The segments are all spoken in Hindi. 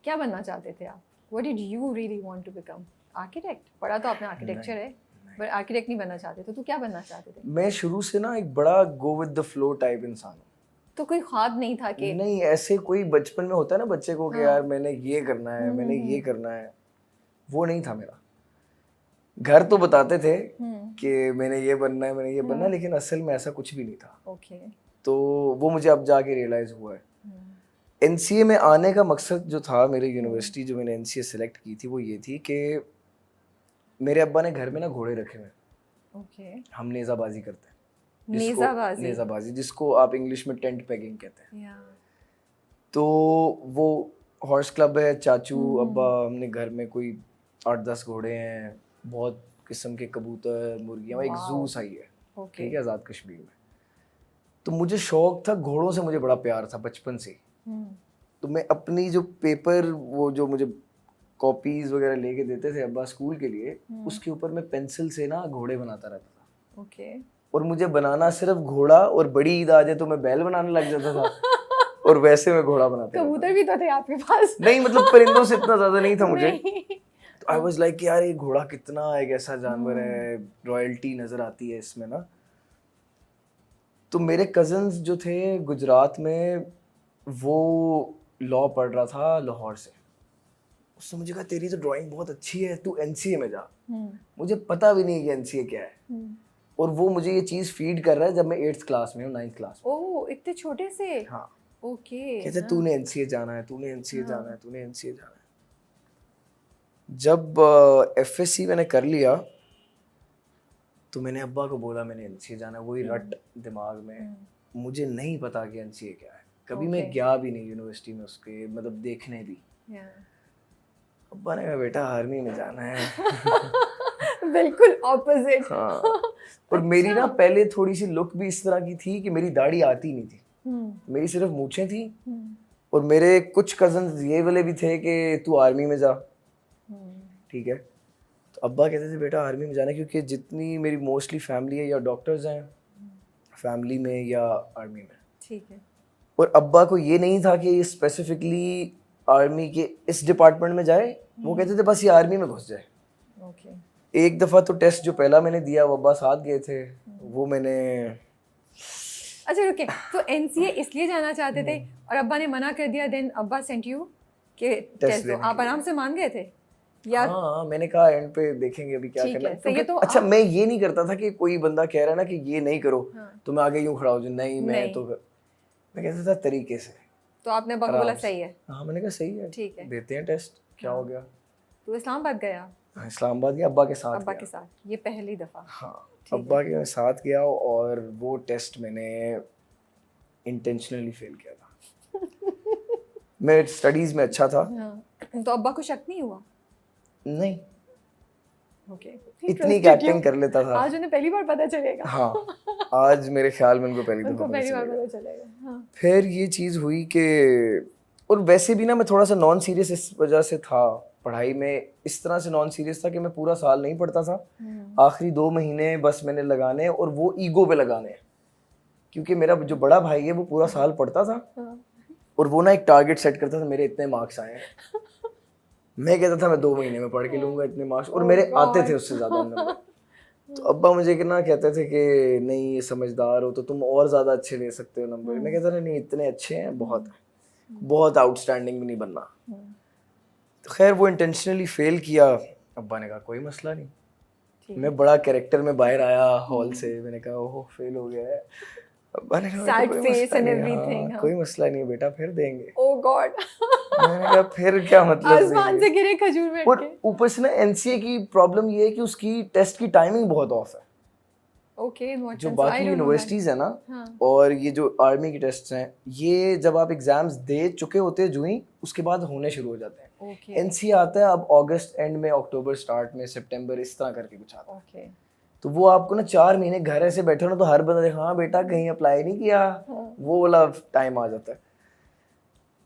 क्या बनना चाहते थे आप? What did you really want to become? Architect? पढ़ा तो आपने आर्किटेक्चर है, पर आर्किटेक्ट नहीं बनना चाहते थे, तो क्या बनना चाहते थे? मैं शुरू से ना एक बड़ा go with the flow type इंसान हूँ। तो कोई ख्वाब नहीं था कि नहीं, ऐसे कोई बचपन में होता है ना बच्चे को कि हाँ। यार मैंने ये करना है, मैंने ये करना है, वो नहीं था मेरा। घर तो बताते थे कि मैंने ये बनना है, मैंने ये बनना है, लेकिन असल में ऐसा कुछ भी नहीं था। ओके। तो वो मुझे अब जाके रियलाइज हुआ है। एनसीए में आने का मकसद जो था, मेरे यूनिवर्सिटी जो मैंने एनसीए सेलेक्ट की थी वो ये थी कि मेरे अब्बा ने घर में ना घोड़े रखे हुए हैं। ओके। हम नेज़ाबाजी करते हैं, नेज़ाबाजी जिसको आप इंग्लिश में टेंट पेगिंग कहते हैं। या तो वो हॉर्स क्लब है, चाचू अब्बा, हमने घर में कोई 8-10 घोड़े हैं, बहुत किस्म के कबूतर, मुर्गियाँ, एक जू सा ही है, ठीक है, आज़ाद कश्मीर में। तो मुझे शौक था घोड़ों से, मुझे बड़ा प्यार था बचपन से। तो मैं अपनी जो पेपर, वो जो मुझे कॉपीज वगैरह लेके देते थे अब्बा स्कूल के लिए, उसके ऊपर मैं पेंसिल से ना घोड़े बनाता रहता था। ओके। और मुझे बनाना सिर्फ घोड़ा, और बड़ी ईद आ जाए तो मैं बैल बनाने लग जाता था और वैसे मैं घोड़ा बनाते रहता था। कबूतर भी तो थे आपके पास? नहीं, मतलब परिंदों से इतना ज्यादा नहीं था मुझे। नहीं। तो आई वाज लाइक यार ये घोड़ा कितना एक ऐसा जानवर है, रॉयल्टी नजर आती है इसमें ना। तो मेरे कजन्स जो थे गुजरात में, वो लॉ पढ़ रहा था लाहौर से। उसने मुझे कहा तेरी तो ड्राइंग बहुत अच्छी है, तू एनसीए में जा। मुझे पता भी नहीं कि एनसीए क्या है। और वो मुझे ये चीज़ फीड कर रहा है जब मैं 8th क्लास में हूँ, 9th क्लास में। ओह, इतने छोटे से? हाँ। ओके। कहते तूने एनसीए जाना है, तूने एनसीए जाना है, तूने एनसीए जाना है। जब एफएससी मैंने कर लिया तो मैंने अब्बा को बोला मैंने एनसीए जाना है। वही रट दिमाग में, मुझे नहीं पता कि एनसीए क्या है। कभी मैं गया भी नहीं यूनिवर्सिटी में उसके, मतलब देखने भी। अब्बा ने कहा बेटा आर्मी में जाना है। बिल्कुल ऑपोजिट। हाँ। और मेरी ना पहले थोड़ी सी लुक भी इस तरह की थी कि मेरी दाढ़ी आती नहीं थी, मेरी सिर्फ मूछें थी। और मेरे कुछ कजन्स ये वाले भी थे कि तू आर्मी में जा, ठीक है। तो अब्बा कहते थे बेटा आर्मी में जाना, क्योंकि जितनी मेरी मोस्टली फैमिली है या डॉक्टर्स हैं फैमिली में या आर्मी में, ठीक है। और अब्बा को ये नहीं था कि ये स्पेसिफिकली आर्मी के इस डिपार्टमेंट में जाए। वो कहते थे बस ये आर्मी में घुस जाए। ओके। एक दफ़ा तो टेस्ट जो पहला मैंने दिया, वो अब्बा साथ गए थे, वो मैंने। अच्छा रुके, तो एनसीए इसलिए जाना चाहते थे और अब्बा ने मना कर दिया, देन अब्बा सेंट यू के टेस्ट दो, आप आराम से मान गए थे? या हाँ, मैंने कहा एंड पे देखेंगे अभी क्या करना है। क्योंकि तो अच्छा मैं ये नहीं करता था कि कोई बंदा कह रहा है ना कि ये नहीं करो, तो मैं आगे यूं खड़ा हो जाऊं, नहीं मैं तो मैं कहता था तरीके से। तो आपने अब्बा को बोला सही है? हाँ, मैंने कहा सही है, ठीक है, देते हैं टेस्ट, क्या हो गया। तो इस्लामाबाद गया? हाँ, इस्लामाबाद गया, अब्बा के साथ। अब्बा के साथ, ये पहली दफ़ा? हाँ, अब्बा के साथ गया और वो टेस्ट मैंने इंटेंशनली फेल किया था। मैं स्टडीज में अच्छा था। तो अब्बा को शक नहीं हुआ? नहीं, ओके। इतनी एक्टिंग कर लेता था। आज उन्हें पहली बार पता चलेगा। हाँ, आज मेरे ख्याल में उनको पहली उनको दफा पहली बार पता चलेगा। हाँ। फिर ये चीज़ हुई कि, और वैसे भी ना मैं थोड़ा सा नॉन सीरियस इस वजह से था पढ़ाई में, इस तरह से नॉन सीरियस था कि मैं पूरा साल नहीं पढ़ता था। आखिरी 2 महीने बस मैंने लगाने, और वो ईगो पे लगाने, क्योंकि मेरा जो बड़ा भाई है वो पूरा साल पढ़ता था और वो ना एक टारगेट सेट करता था, मेरे इतने मार्क्स आए हैं। मैं कहता था मैं 2 महीने में पढ़ के लूंगा इतने मार्क्स, और मेरे आते थे उससे ज्यादा नंबर। तो अब्बा मुझे ना कहते थे कि नहीं ये समझदार हो तो तुम और ज्यादा अच्छे ले सकते हो नंबर। मैं कहता था नहीं इतने अच्छे हैं, बहुत बहुत आउटस्टैंडिंग भी नहीं बनना। तो खैर वो इंटेंशनली फेल किया। अब्बा ने कहा कोई मसला नहीं। मैं बड़ा कैरेक्टर में बाहर आया हॉल से, मैंने कहा ओह फेल हो गया है। अब्बा ने कहा कोई मसला नहीं बेटा, फिर देंगे। ओह गॉड। मैंने कहा फिर क्या मतलब, आसमान से गिरे खजूर में। और ऊपर से ना एनसीए की प्रॉब्लम ये है कि उसकी टेस्ट की टाइमिंग बहुत ऑफ है। ओके, जो बाकी यूनिवर्सिटीज है ना, और ये जो आर्मी की टेस्ट हैं, ये जब आप एग्जाम्स दे चुके होते हैं जो ही, उसके बाद होने शुरू हो जाते हैं। एनसीए आता है अब अगस्त एंड में, अक्टूबर स्टार्ट में, सितंबर इस तरह करके कुछ आता है। तो वो आपको ना 4 महीने घर ऐसे बैठे हो ना, तो हर बंदा देखा हाँ बेटा कहीं अप्लाई नहीं किया, वो वाला टाइम आ जाता है।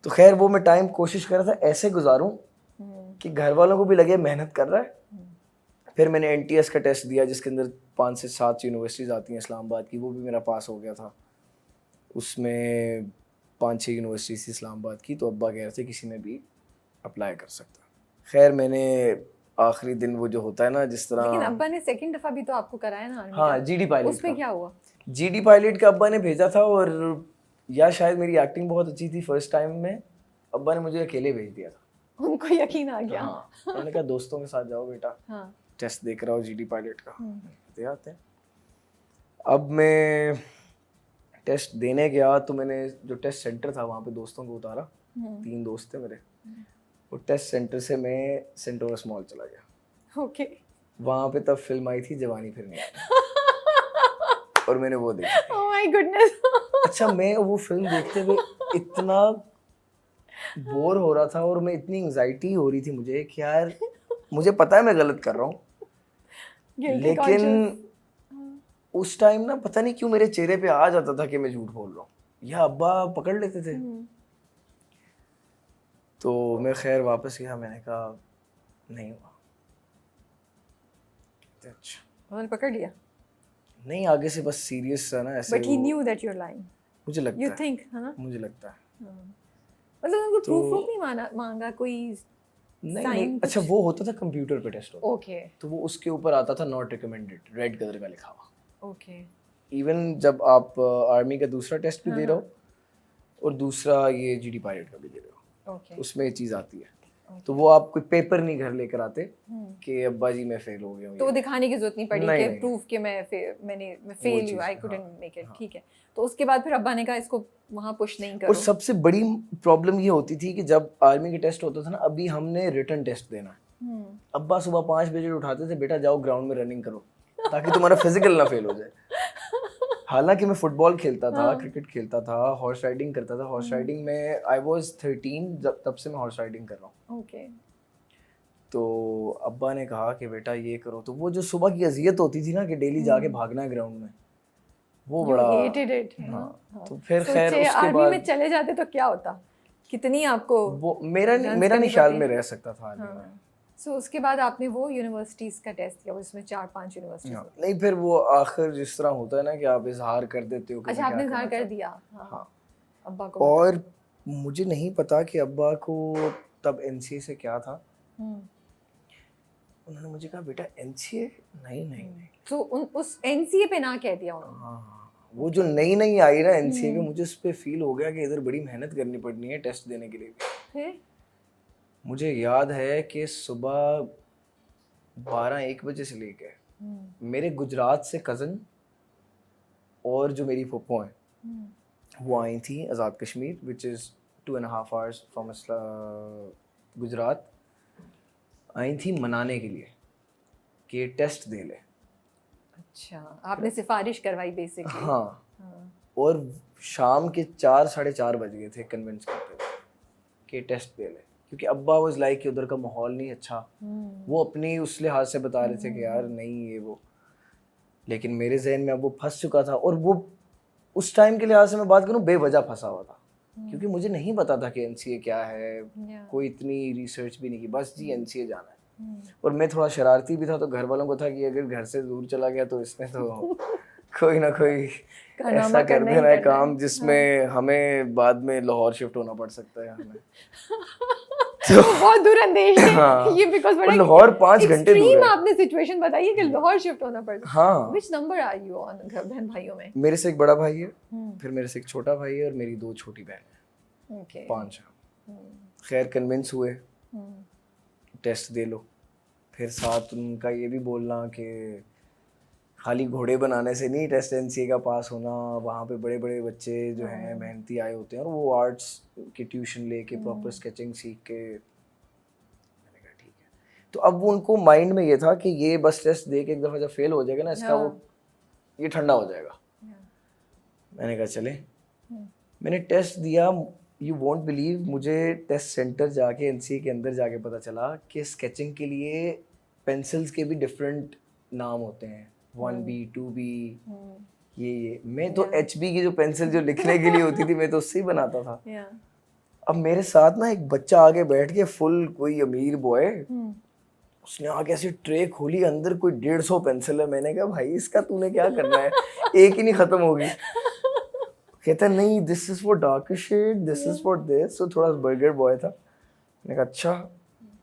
तो खैर वो मैं टाइम कोशिश कर रहा था ऐसे गुजारूं कि घर वालों को भी लगे मेहनत कर रहा है। फिर मैंने एनटीएस का टेस्ट दिया जिसके अंदर 5 से 7 यूनिवर्सिटीज़ आती हैं इस्लामाबाद की, वो भी मेरा पास हो गया था। उसमें 5-6 यूनिवर्सिटीज़ थी इस्लामाबाद की। तो अब्बा कह रहे थे किसी में भी अप्लाई कर सकता। खैर मैंने आखिरी दिन वो जो होता है ना जिस लेकिन तरह, अब्बा ने सेकंड दफा भी तो आपको कराया ना आर्मी हाँ का, जीडी पायलट उसमें क्या हुआ? जीडी पायलट का अब्बा ने भेजा था, और या शायद मेरी एक्टिंग बहुत अच्छी थी फर्स्ट टाइम में, अब्बा ने मुझे अकेले भेज दिया था। उनको यकीन आ गया। हाँ उन्होंने कहा दोस्तों के साथ जाओ बेटा, हाँ। टेस्ट देख रहा हो जीडी पायलट का, दे आते हैं। अब मैं टेस्ट देने गया तो मैंने जो टेस्ट सेंटर था वहाँ पे दोस्तों को उतारा, 3 दोस्त थे मेरे, वो टेस्ट सेंटर से मैं सेंटोरस मॉल चला गया। ओके। वहाँ पे तब फिल्म आई थी जवानी फिर नहीं और मैंने वो देखी। Oh my goodness. अच्छा मैं वो फिल्म देखते हुए इतना बोर हो रहा था और मैं इतनी एंजाइटी हो रही थी मुझे कि यार मुझे पता है मैं गलत कर रहा हूँ, लेकिन उस टाइम ना पता नहीं क्यों मेरे चेहरे पे आ जाता था कि मैं झूठ बोल रहा हूँ, या अब्बा पकड़ लेते थे। तो मैं खैर वापस गया, मैंने कहा नहीं हुआ। अच्छा उन्होंने पकड़ लिया? नहीं, आगे से बस सीरियस था ना ऐसे। But he knew that you are lying, मुझे लगता यू है, थिंक, है ना? मुझे लगता है। मतलब उनको प्रूफ नहीं मांगा कोई? नहीं, अच्छा वो होता था कंप्यूटर पे टेस्ट होता, ओके, तो वो उसके ऊपर आता था नॉट रिकमेंडेड, रेड कलर का लिखा हुआ। ओके। इवन जब आप आर्मी का दूसरा टेस्ट भी दे रहे हो और दूसरा ये जीडी पायलट का भी दे रहे हो, ओके। उसमें ये चीज़ आती है। तो वो आप कोई पेपर नहीं घर लेकर आते कि अब्बा जी मैं फेल हो गया हूँ, तो दिखाने की जरूरत नहीं पड़ी कि प्रूफ कि मैं फेल हुआ, आई कुडंट मेक इट, ठीक है। तो उसके बाद फिर अब्बा ने कहा इसको वहाँ पुश नहीं करो। और सबसे बड़ी प्रॉब्लम ये होती थी कि जब आर्मी के टेस्ट होता था ना, अभी हमने रिटन टेस्ट देना है, अब्बा सुबह 5 बजे उठाते थे, बेटा जाओ ग्राउंड में रनिंग करो ताकि तुम्हारा फिजिकल ना फेल हो जाए। हालांकि मैं फुटबॉल खेलता था, क्रिकेट खेलता था, हॉर्स राइडिंग करता था। हॉर्स राइडिंग में आई वाज 13, जब तब से मैं हॉर्स राइडिंग कर रहा हूँ। ओके। तो अब्बा ने कहा कि बेटा ये करो, तो वो जो सुबह की अजियत होती थी ना कि डेली जाके भागना है ग्राउंड में, वो बड़ा hated it, हाँ। तो फिर खैर उसके आर्मी बाद में चले जाते तो क्या होता, कितनी आपको वो मेरा नहीं ख्याल में रह सकता था आर्मी में। सो उसके बाद आपने वो यूनिवर्सिटीज का टेस्ट किया, उसमें 4-5 यूनिवर्सिटीज। नहीं, फिर वो आखिर जिस तरह होता है ना कि आप इजहार कर देते हो। अच्छा आपने इजहार कर दिया? हाँ। अब्बा को और मुझे नहीं पता कि अब्बा को तब एनसीए से क्या था। उन्होंने मुझे कहा बेटा एनसीए नहीं। तो उस एनसीए पे ना कह दिया उन्होंने? हाँ, वो जो नई आई ना एनसीए पे, मुझे उस पे फील हो गया कि इधर बड़ी मेहनत करनी पड़नी है टेस्ट देने के लिए। फिर मुझे याद है कि सुबह 12-1 बजे से लेके मेरे गुजरात से कज़न और जो मेरी फूफो हैं वो आई थी Azad Kashmir, which is 2.5 hours from Gujarat, आई थी मनाने के लिए कि टेस्ट दे ले। अच्छा, आपने सिफारिश करवाई बेसिकली? हाँ। और शाम के 4-4:30 बज गए थे कन्विंस करते हुए कि टेस्ट दे ले, क्योंकि अब्बा वाज लाइक कि उधर का माहौल नहीं अच्छा। वो अपनी उस लिहाज से बता रहे थे कि यार नहीं ये वो, लेकिन मेरे जहन में अब वो फंस चुका था। और वो उस टाइम के लिहाज से मैं बात करूँ बेवजह फंसा हुआ था, क्योंकि मुझे नहीं पता था कि एनसीए क्या है, कोई इतनी रिसर्च भी नहीं की, बस जी एनसीए जाना है। और मैं थोड़ा शरारती भी था, तो घर वालों को था कि अगर घर से दूर चला गया तो इसने तो कोई ना कोई ऐसा कर देना है काम जिसमें हमें बाद में लाहौर शिफ्ट होना पड़ सकता है हमें। तो बहुत दूर अंदेश है। हाँ। ये बिकॉज़ बड़ा लाहौर 5 घंटे दूर है। आपने सिचुएशन बताई है कि लाहौर शिफ्ट होना पड़ सकता है। हाँ। Which number are you on बहन भाइयों में? मेरे से एक बड़ा भाई है, फिर मेरे से एक छोटा भाई है और मेरी 2 छोटी बहन है। ओके। 5 खैर कन्विंस हुए टेस्ट दे लो। फिर साथ उनका ये भी बोलना कि खाली घोड़े बनाने से नहीं टेस्ट एनसीए का पास होना, वहाँ पे बड़े बड़े बच्चे जो हैं मेहनती आए होते हैं और वो आर्ट्स की ट्यूशन लेके प्रॉपर स्केचिंग सीख के। मैंने कहा ठीक है। तो अब वो उनको माइंड में ये था कि ये बस टेस्ट दे के एक दफ़ा जब फेल हो जाएगा ना इसका वो ये ठंडा हो जाएगा। मैंने कहा चले। मैंने टेस्ट दिया, यू वोंट बिलीव, मुझे टेस्ट सेंटर जाके एनसीए के अंदर जाके पता चला कि स्केचिंग के लिए पेंसिल्स के भी डिफरेंट नाम होते हैं, 1B 2B ये मैं तो HB की जो पेंसिल जो लिखने के लिए होती थी मैं तो उससे ही बनाता था। अब मेरे साथ ना एक बच्चा आगे बैठ के फुल कोई अमीर बॉय, उसने आके ऐसी ट्रे खोली, अंदर कोई 150 पेंसिल है। मैंने कहा भाई इसका तूने क्या करना है, एक ही नहीं खत्म होगी। कहता नहीं this is for darker shade, this is for this. तो थोड़ा बर्गर बॉय था। मैंने कहा अच्छा